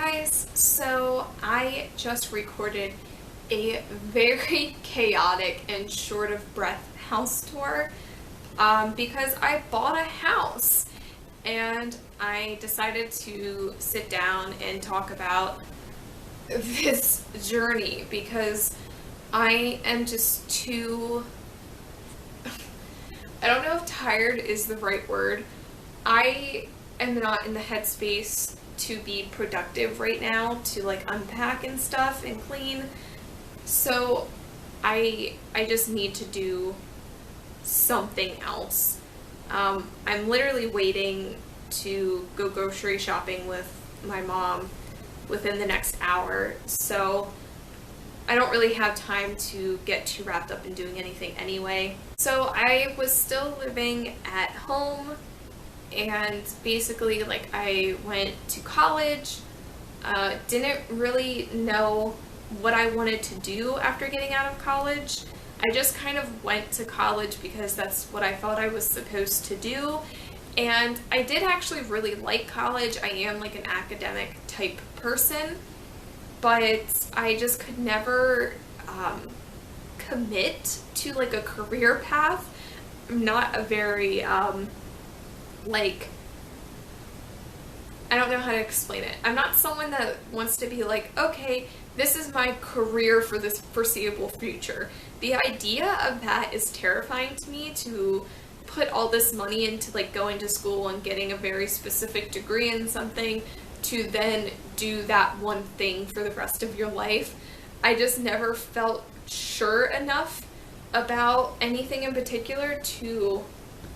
guys, so I just recorded a very chaotic and short of breath house tour because I bought a house and I decided to sit down and talk about this journey because I am just too, I don't know if tired is the right word. I am not in the headspace to be productive right now, to like unpack and stuff and clean. So I just need to do something else. I'm literally waiting to go grocery shopping with my mom within the next hour. So I don't really have time to get too wrapped up in doing anything anyway. So I was still living at home, and basically like I went to college, didn't really know what I wanted to do after getting out of college. I just kind of went to college because that's what I thought I was supposed to do. And I did actually really like college. I am like an academic type person, but I just could never commit to like a career path. I'm not a very I don't know how to explain it. I'm not someone that wants to be like, okay, this is my career for this foreseeable future. The idea of that is terrifying to me, to put all this money into like going to school and getting a very specific degree in something to then do that one thing for the rest of your life. I just never felt sure enough about anything in particular to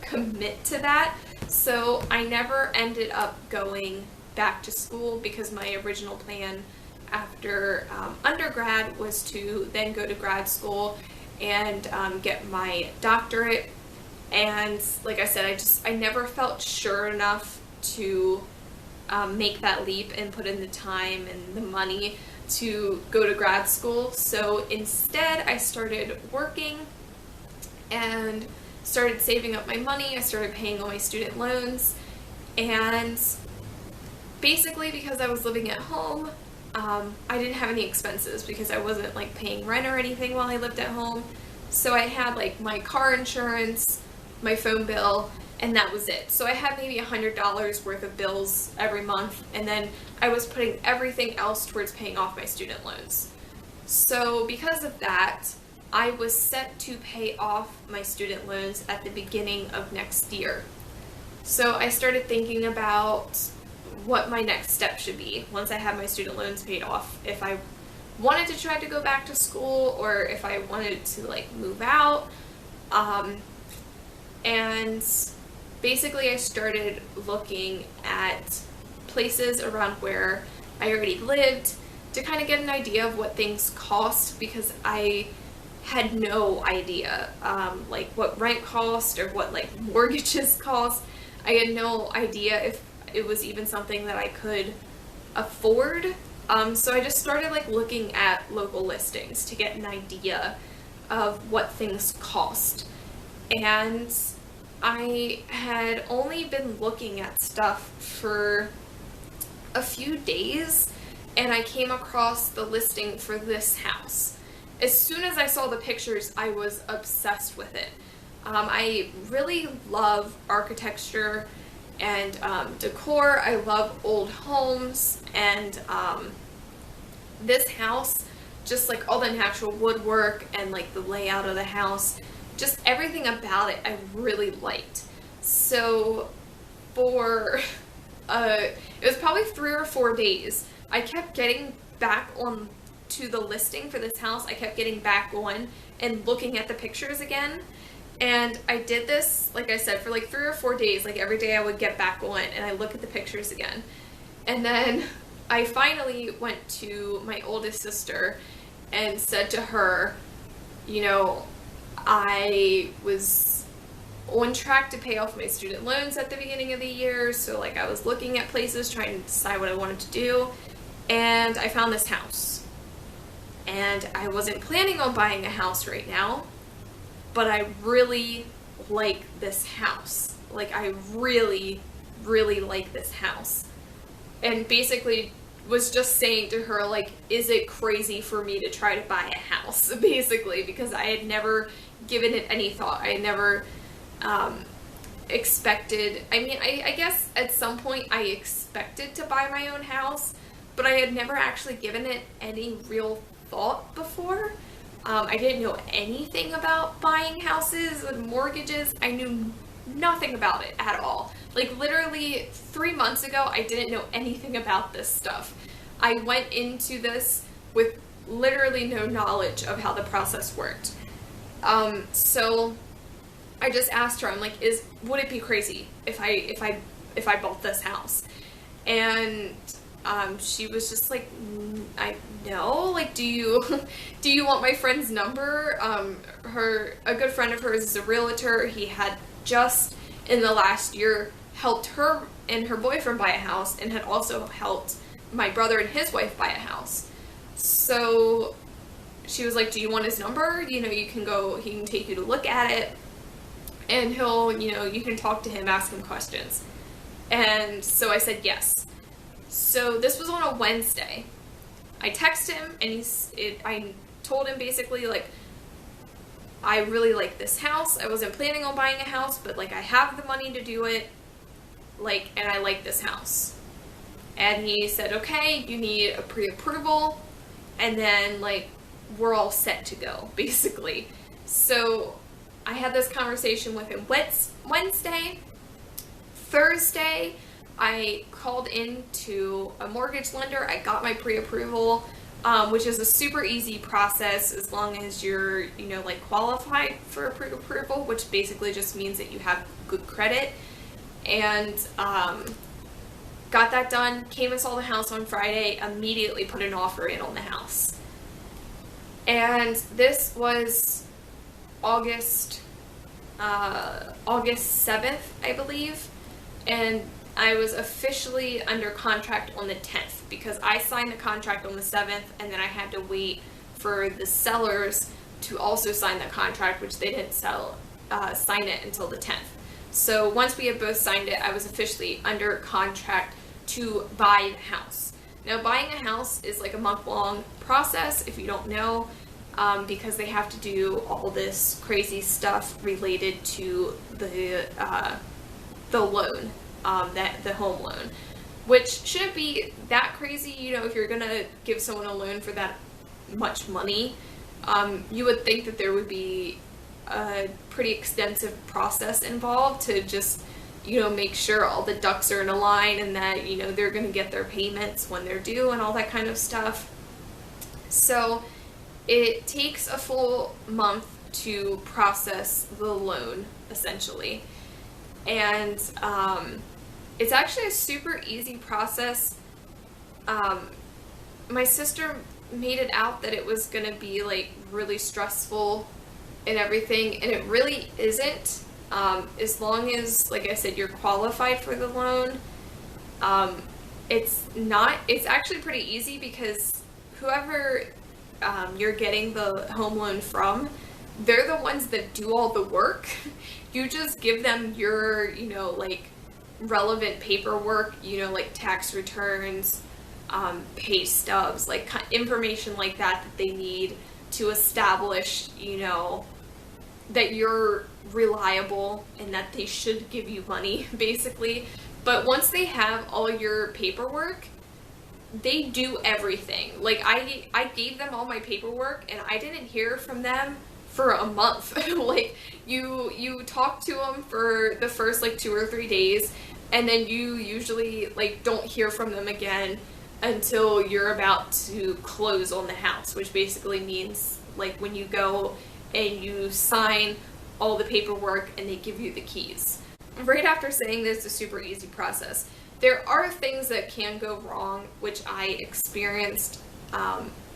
commit to that. So I never ended up going back to school because my original plan after undergrad was to then go to grad school and get my doctorate. And like I said, I never felt sure enough to make that leap and put in the time and the money to go to grad school. So instead I started working and started saving up my money. I started paying all my student loans, and basically because I was living at home, I didn't have any expenses because I wasn't like paying rent or anything while I lived at home. So I had like my car insurance, my phone bill, and that was it. So I had maybe $100 worth of bills every month, and then I was putting everything else towards paying off my student loans. So because of that, I was set to pay off my student loans at the beginning of next year. So I started thinking about what my next step should be once I have my student loans paid off. If I wanted to try to go back to school or if I wanted to like move out. And basically I started looking at places around where I already lived to kind of get an idea of what things cost, because I had no idea like what rent cost or what like mortgages cost. I had no idea if it was even something that I could afford. So I just started like looking at local listings to get an idea of what things cost. And I had only been looking at stuff for a few days, and I came across the listing for this house. As soon as I saw the pictures, I was obsessed with it. I really love architecture and decor. I love old homes, and this house, just like all the natural woodwork and like the layout of the house, just everything about it I really liked. So for it was probably 3 or 4 days, I kept getting back on to the listing for this house. I kept getting back on and looking at the pictures again. And I did this, like I said, for like 3 or 4 days. Like every day I would get back on and I look at the pictures again. And then I finally went to my oldest sister and said to her, you know, I was on track to pay off my student loans at the beginning of the year. So like I was looking at places, trying to decide what I wanted to do. And I found this house. And I wasn't planning on buying a house right now, but I really like this house. Like I really, really like this house. And basically was just saying to her, like, is it crazy for me to try to buy a house, basically, because I had never given it any thought. I had never expected, I mean, I guess at some point I expected to buy my own house, but I had never actually given it any real thought before. I didn't know anything about buying houses and mortgages. I knew nothing about it at all. Like, literally 3 months ago, I didn't know anything about this stuff. I went into this with literally no knowledge of how the process worked. So I just asked her, I'm like, would it be crazy if I bought this house? And she was just like, I know, like, do you want my friend's number? A good friend of hers is a realtor. He had just in the last year helped her and her boyfriend buy a house, and had also helped my brother and his wife buy a house. So she was like, do you want his number? You know, he can take you to look at it, and you can talk to him, ask him questions. And so I said yes. So this was on a Wednesday. I texted him, and I told him basically, like, I really like this house. I wasn't planning on buying a house, but, like, I have the money to do it, like, and I like this house. And he said, okay, you need a pre-approval, and then, like, we're all set to go, basically. So I had this conversation with him Wednesday. Thursday, I called into a mortgage lender. I got my pre-approval, which is a super easy process as long as you're, like, qualified for a pre-approval, which basically just means that you have good credit. And got that done, came and saw the house on Friday, immediately put an offer in on the house. And this was August 7th, I believe. And I was officially under contract on the 10th, because I signed the contract on the 7th, and then I had to wait for the sellers to also sign the contract, which they didn't sign it until the 10th. So once we had both signed it, I was officially under contract to buy the house. Now, buying a house is like a month-long process, if you don't know, because they have to do all this crazy stuff related to the loan, the home loan, which shouldn't be that crazy. If you're gonna give someone a loan for that much money, you would think that there would be a pretty extensive process involved to just, make sure all the ducks are in a line, and that, they're gonna get their payments when they're due and all that kind of stuff. So it takes a full month to process the loan, essentially. And it's actually a super easy process. My sister made it out that it was going to be, like, really stressful and everything, and it really isn't. As long as, like I said, you're qualified for the loan. It's actually pretty easy, because whoever you're getting the home loan from, they're the ones that do all the work. You just give them your, like, relevant paperwork, like tax returns, pay stubs, like information like that they need to establish, that you're reliable and that they should give you money, basically. But once they have all your paperwork, they do everything. Like, I gave them all my paperwork, and I didn't hear from them for a month. Like, you talk to them for the first, like, 2 or 3 days, and then you usually, like, don't hear from them again until you're about to close on the house, which basically means, like, when you go and you sign all the paperwork and they give you the keys. Right after saying this, it's a super easy process. There are things that can go wrong, which I experienced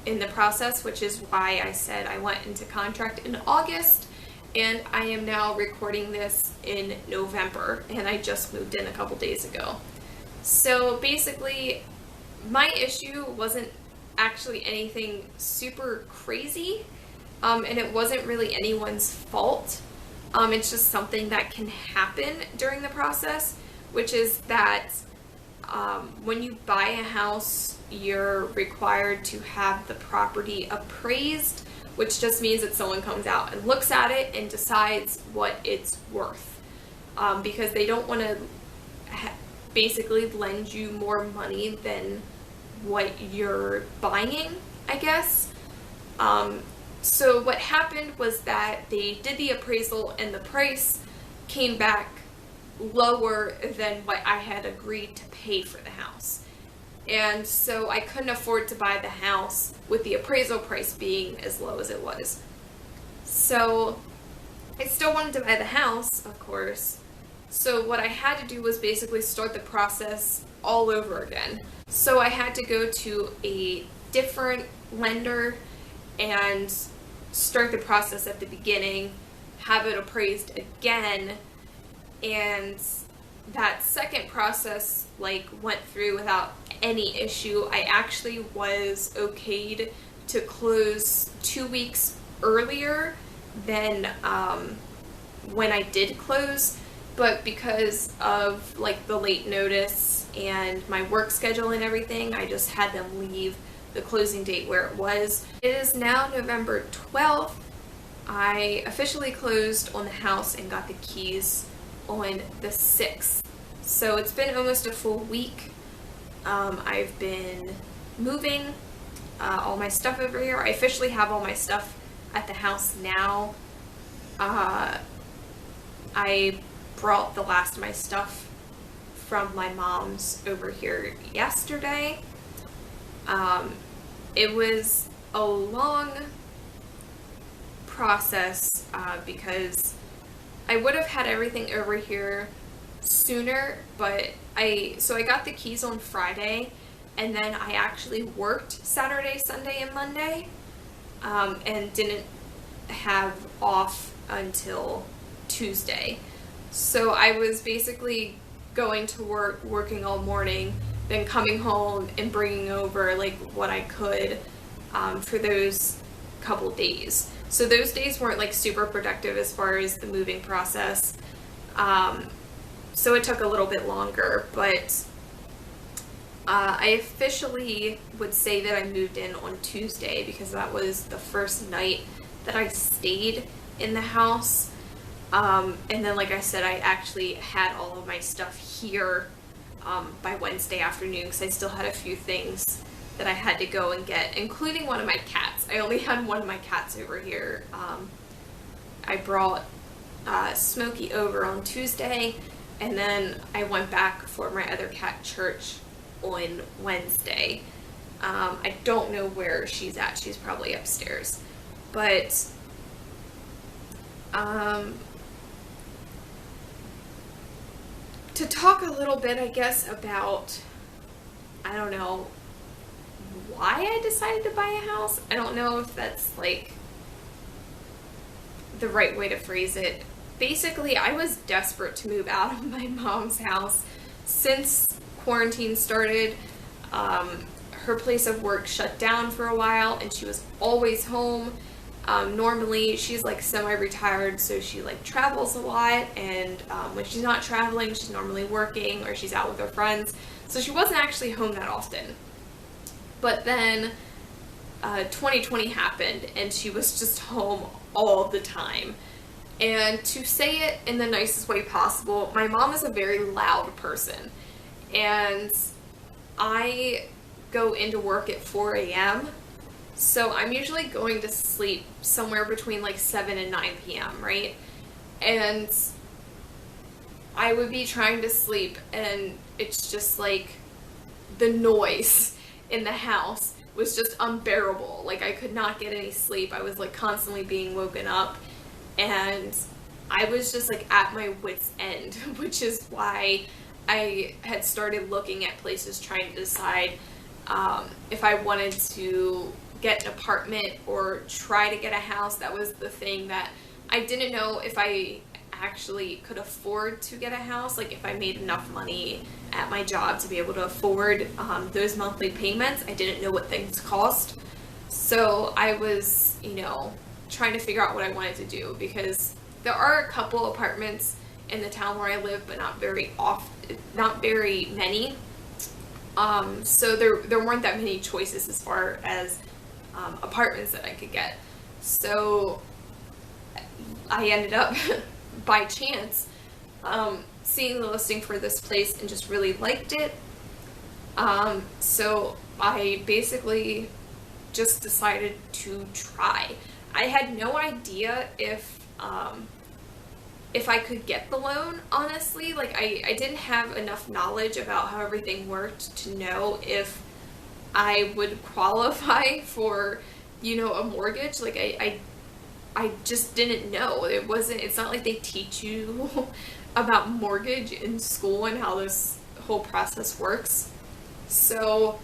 in the process, which is why I said I went into contract in August, and I am now recording this in November, and I just moved in a couple days ago. So basically, my issue wasn't actually anything super crazy, and it wasn't really anyone's fault. It's just something that can happen during the process, which is that when you buy a house you're required to have the property appraised, which just means that someone comes out and looks at it and decides what it's worth, because they don't want to basically lend you more money than what you're buying, I guess. So what happened was that they did the appraisal and the price came back lower than what I had agreed to pay for the house. And so I couldn't afford to buy the house with the appraisal price being as low as it was. So I still wanted to buy the house, of course. So what I had to do was basically start the process all over again. So I had to go to a different lender and start the process at the beginning, have it appraised again, and that second process went through without any issue. I actually was okayed to close 2 weeks earlier than when I did close, but because of the late notice and my work schedule and everything, I just had them leave the closing date where it was. It is now November 12th. I officially closed on the house and got the keys on the 6th. So it's been almost a full week. I've been moving all my stuff over here. I officially have all my stuff at the house now. I brought the last of my stuff from my mom's over here yesterday. It was a long process because I would have had everything over here sooner, but I got the keys on Friday, and then I actually worked Saturday, Sunday, and Monday, and didn't have off until Tuesday. So I was basically going to work, working all morning, then coming home and bringing over what I could for those couple days. So those days weren't super productive as far as the moving process. So it took a little bit longer, but I officially would say that I moved in on Tuesday because that was the first night that I stayed in the house. And then, like I said, I actually had all of my stuff here by Wednesday afternoon because I still had a few things that I had to go and get, including one of my cats. I only had one of my cats over here. I brought Smokey over on Tuesday, and then I went back for my other cat, Church, on Wednesday. I don't know where she's at. She's probably upstairs. But to talk a little bit, I guess, about, I don't know, why I decided to buy a house. I don't know if that's the right way to phrase it. Basically, I was desperate to move out of my mom's house since quarantine started. Her place of work shut down for a while, and she was always home. Normally, she's semi-retired, so she travels a lot, and when she's not traveling, she's normally working or she's out with her friends. So she wasn't actually home that often. But then 2020 happened, and she was just home all the time. And to say it in the nicest way possible, my mom is a very loud person, and I go into work at 4 a.m., so I'm usually going to sleep somewhere between 7 and 9 p.m., right? And I would be trying to sleep, and it's just the noise in the house was just unbearable. I could not get any sleep. I was constantly being woken up, and I was just at my wit's end, which is why I had started looking at places trying to decide if I wanted to get an apartment or try to get a house. That was the thing that I didn't know if I actually could afford to get a house, if I made enough money at my job to be able to afford those monthly payments. I didn't know what things cost, so I was trying to figure out what I wanted to do, because there are a couple apartments in the town where I live, but not very many. So there weren't that many choices as far as apartments that I could get. So I ended up, by chance, seeing the listing for this place and just really liked it. So I basically just decided to try. I had no idea if I could get the loan, honestly. Like, I didn't have enough knowledge about how everything worked to know if I would qualify for, a mortgage. Like, I just didn't know. It's not like they teach you about mortgage in school and how this whole process works. So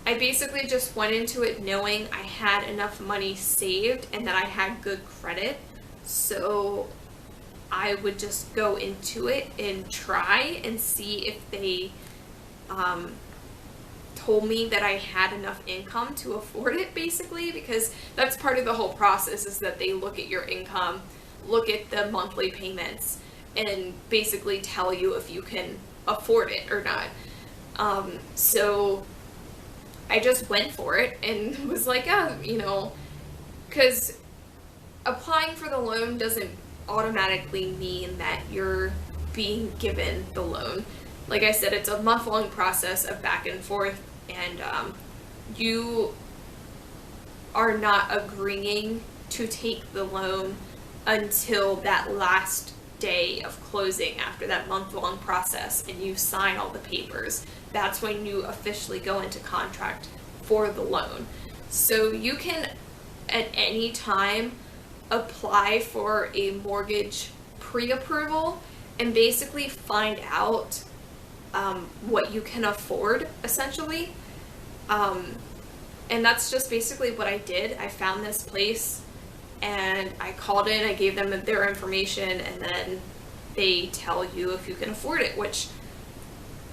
I basically just went into it knowing I had enough money saved and that I had good credit. So I would just go into it and try and see if they told me that I had enough income to afford it, basically, because that's part of the whole process, is that they look at your income, look at the monthly payments, and basically tell you if you can afford it or not. So I just went for it and was like, because applying for the loan doesn't automatically mean that you're being given the loan. Like I said, it's a month-long process of back and forth, and you are not agreeing to take the loan until that last day of closing after that month-long process, and you sign all the papers. That's when you officially go into contract for the loan. So you can at any time apply for a mortgage pre-approval and basically find out what you can afford, essentially. And that's just basically what I did. I found this place and I called in, I gave them their information, and then they tell you if you can afford it, which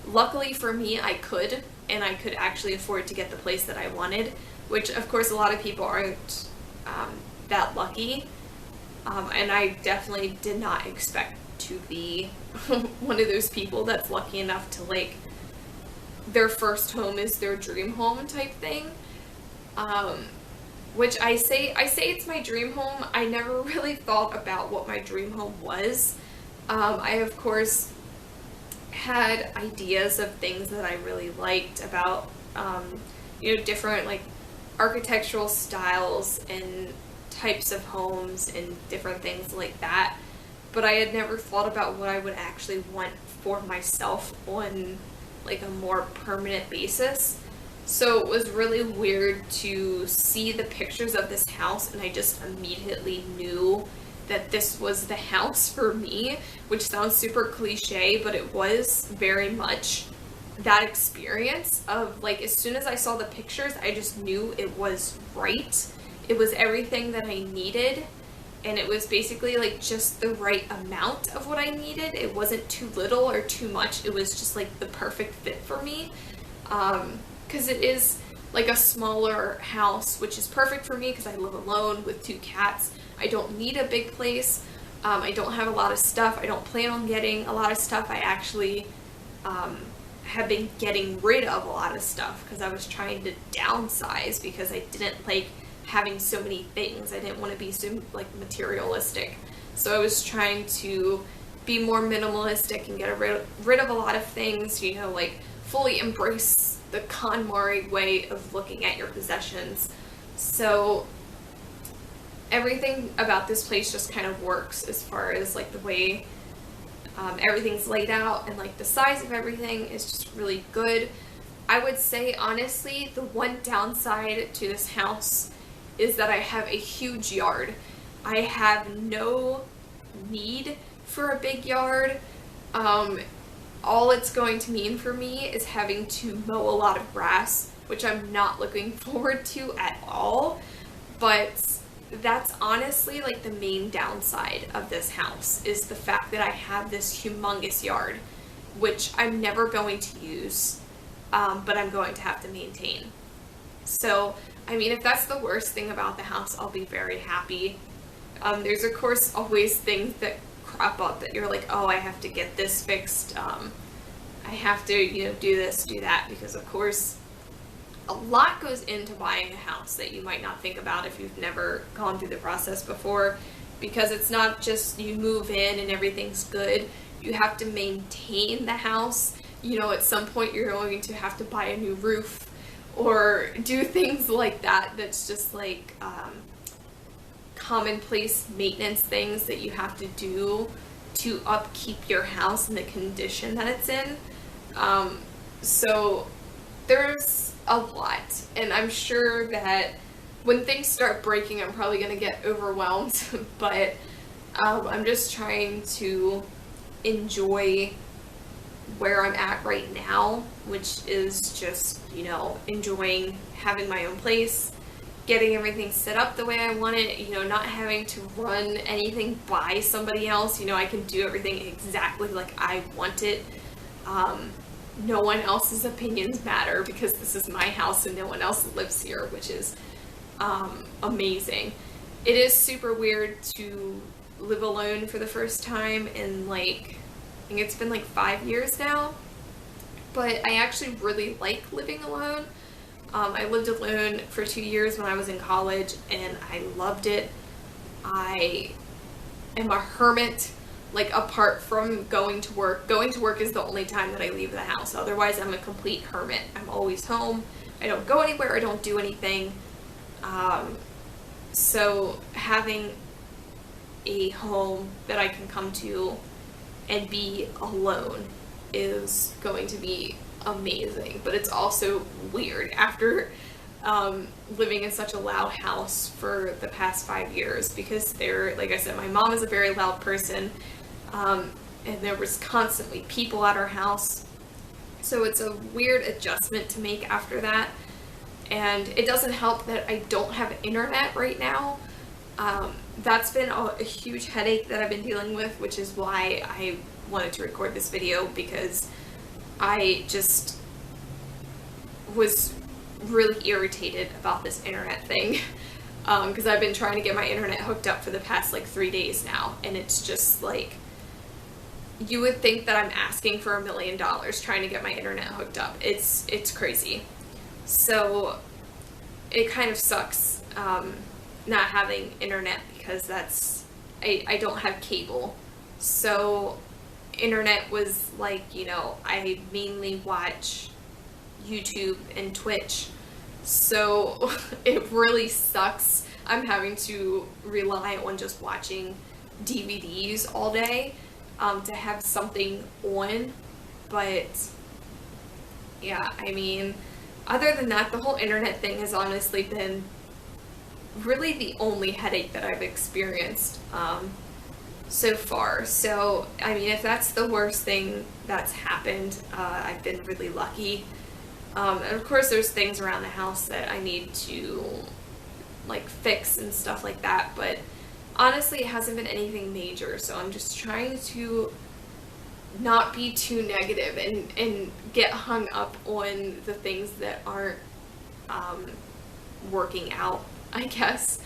luckily for me, I could, and I could actually afford to get the place that I wanted, which of course a lot of people aren't that lucky. And I definitely did not expect to be one of those people that's lucky enough to, like, their first home is their dream home type thing. Which I say it's my dream home. I never really thought about what my dream home was. I, of course, had ideas of things that I really liked about, different, like, architectural styles and types of homes and different things like that. But I had never thought about what I would actually want for myself on, like, a more permanent basis. So it was really weird to see the pictures of this house, and I just immediately knew that this was the house for me, which sounds super cliche, but it was very much that experience of, like, as soon as I saw the pictures, I just knew it was right. It was everything that I needed, and it was basically, like, just the right amount of what I needed. It wasn't too little or too much. It was just, like, the perfect fit for me. Because it is, like, a smaller house, which is perfect for me because I live alone with 2 cats. I don't need a big place. I don't have a lot of stuff. I don't plan on getting a lot of stuff. I actually have been getting rid of a lot of stuff because I was trying to downsize because I didn't like having so many things. I didn't want to be so, like, materialistic. So I was trying to be more minimalistic and get rid of a lot of things, like, fully embrace the KonMari way of looking at your possessions. So everything about this place just kind of works as far as, like, the way everything's laid out, and, like, the size of everything is just really good. I would say, honestly, the one downside to this house is that I have a huge yard. I have no need for a big yard. All it's going to mean for me is having to mow a lot of grass, which I'm not looking forward to at all. But that's honestly, like, the main downside of this house, is the fact that I have this humongous yard, which I'm never going to use, but I'm going to have to maintain. So, I mean, if that's the worst thing about the house, I'll be very happy. There's, of course, always things that crop up that you're like, oh, I have to get this fixed. I I have to, do this, do that, because of course a lot goes into buying a house that you might not think about if you've never gone through the process before, because it's not just you move in and everything's good. You have to maintain the house. At some point you're going to have to buy a new roof or do things like that. That's just like commonplace maintenance things that you have to do to upkeep your house in the condition that it's in. So there's a lot, and I'm sure that when things start breaking, I'm probably going to get overwhelmed, but I'm just trying to enjoy where I'm at right now, which is just, enjoying having my own place, getting everything set up the way I want it, not having to run anything by somebody else. I can do everything exactly like I want it. No one else's opinions matter because this is my house and no one else lives here, which is amazing. It is super weird to live alone for the first time in I think it's been 5 years now, but I actually really like living alone. I lived alone for 2 years when I was in college and I loved it. I am a hermit. Apart from going to work is the only time that I leave the house. Otherwise, I'm a complete hermit. I'm always home. I don't go anywhere. I don't do anything. So having a home that I can come to and be alone is going to be amazing. But it's also weird after living in such a loud house for the past 5 years, because like I said, my mom is a very loud person. And there was constantly people at our house. So it's a weird adjustment to make after that. And it doesn't help that I don't have internet right now. That's been a huge headache that I've been dealing with, which is why I wanted to record this video, because I just was really irritated about this internet thing. Because I've been trying to get my internet hooked up for the past 3 days now, and it's just you would think that I'm asking for $1 million trying to get my internet hooked up. It's crazy. So it kind of sucks not having internet, because I don't have cable. So internet was I mainly watch YouTube and Twitch. So it really sucks. I'm having to rely on just watching DVDs all day to have something on. But yeah, other than that, the whole internet thing has honestly been really the only headache that I've experienced so far. So if that's the worst thing that's happened, I've been really lucky. And of course there's things around the house that I need to fix and stuff like that, but honestly it hasn't been anything major. So I'm just trying to not be too negative and get hung up on the things that aren't working out, I guess.